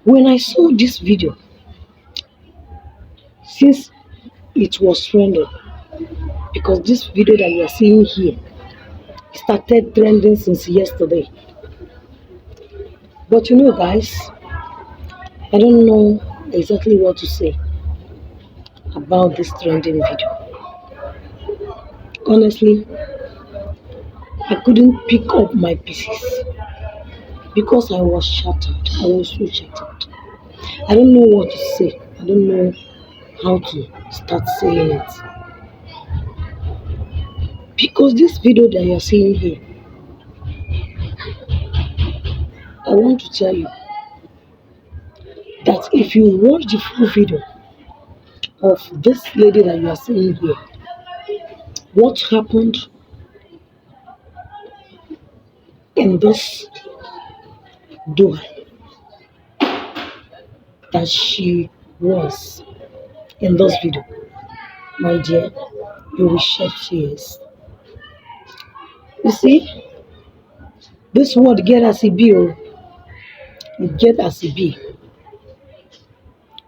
When I saw this video, since it was trending, because this video that you are seeing here started trending since yesterday. But you know, guys, I don't know exactly what to say about this trending video. Honestly, I couldn't pick up my pieces because I was shattered. I was so shattered. I don't know what to say. I don't know how to start saying it. Because this video that you're seeing here, I want to tell you that if you watch the full video of this lady that you are seeing here, what happened in this door that she was in this video, my dear, you will shed tears. You see, this word get as it be, oh, it get as it be.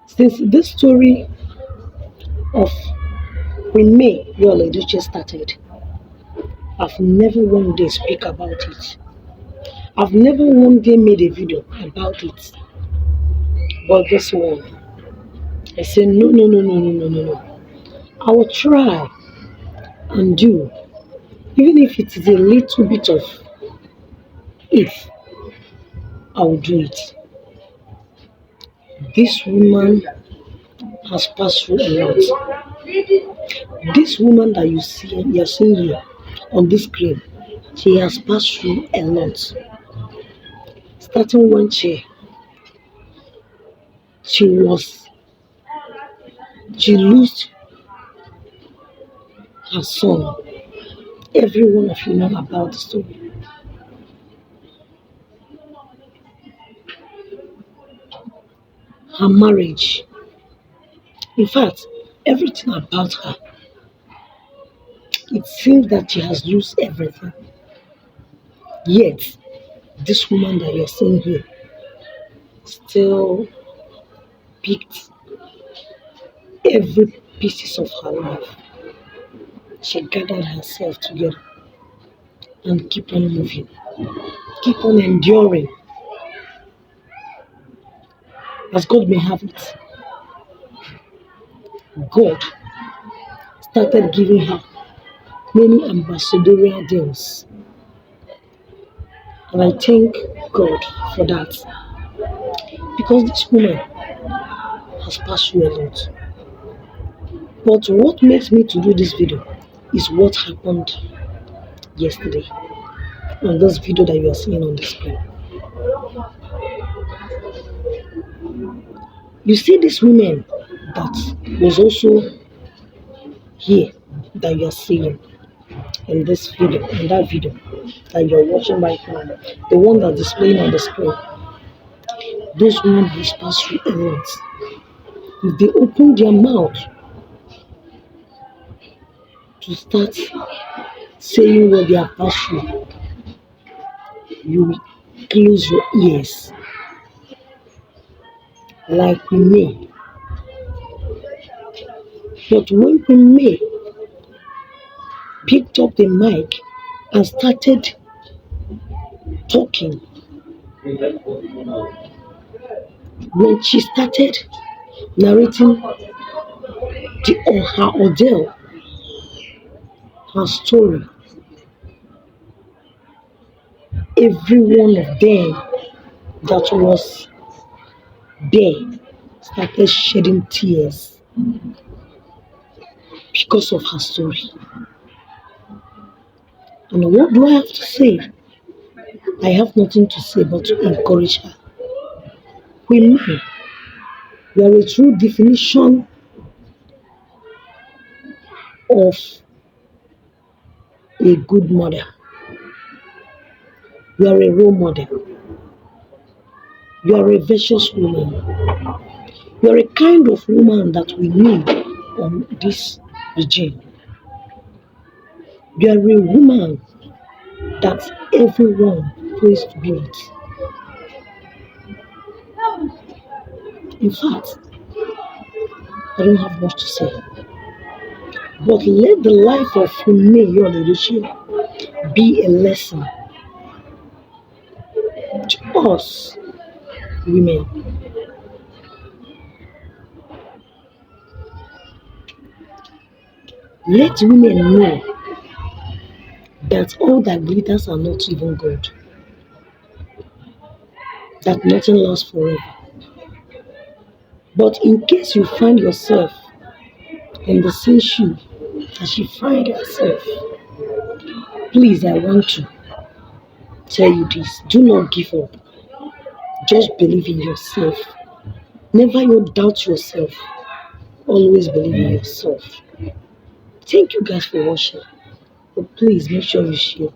Since this story of Queen May Yul Edochie started, I've never one day speak about it. I've never one day made a video about it. But this one, I said no, no, no, no, no, no, no, no. I will try and do, even if it is a little bit of it, I will do it. This woman has passed through a lot. This woman that you're seeing here on this screen, she has passed through a lot. Starting when she was she lost her son. Every one of you know about the story. Her marriage. In fact, everything about her. It seems that she has lost everything. Yet, this woman that you're seeing here still picked every pieces of her life. She gathered herself together and keep on moving, keep on enduring. As God may have it, God started giving her many ambassadorial deals. And I thank God for that. Because this woman has passed through a lot. But what makes me to do this video is what happened yesterday on this video that you are seeing on the screen. You see this woman that was also here that you are seeing in this video, in that video that you are watching right now, the one that's displaying on the screen. Those women has passed through a lot. If they open their mouth to start saying what they are passed through, you will close your ears like we may. But when we may picked up the mic and started talking, when she started narrating her ordeal, her story, every one of them that was there started shedding tears because of her story. And what do I have to say? I have nothing to say but to encourage her. Women, you are a true definition of a good mother. You are a role model. You are a virtuous woman. You are a kind of woman that we need on this regime. You are a woman that everyone prays to be with. In fact, I don't have much to say. But let the life of Funmi Yoledoche be a lesson to us women. Let women know that all that glitters are not even gold, that nothing lasts forever. But in case you find yourself in the same shoe that she find herself, please, I want to tell you this. Do not give up. Just believe in yourself. Never you doubt yourself. Always believe in yourself. Thank you guys for watching. But please make sure you share.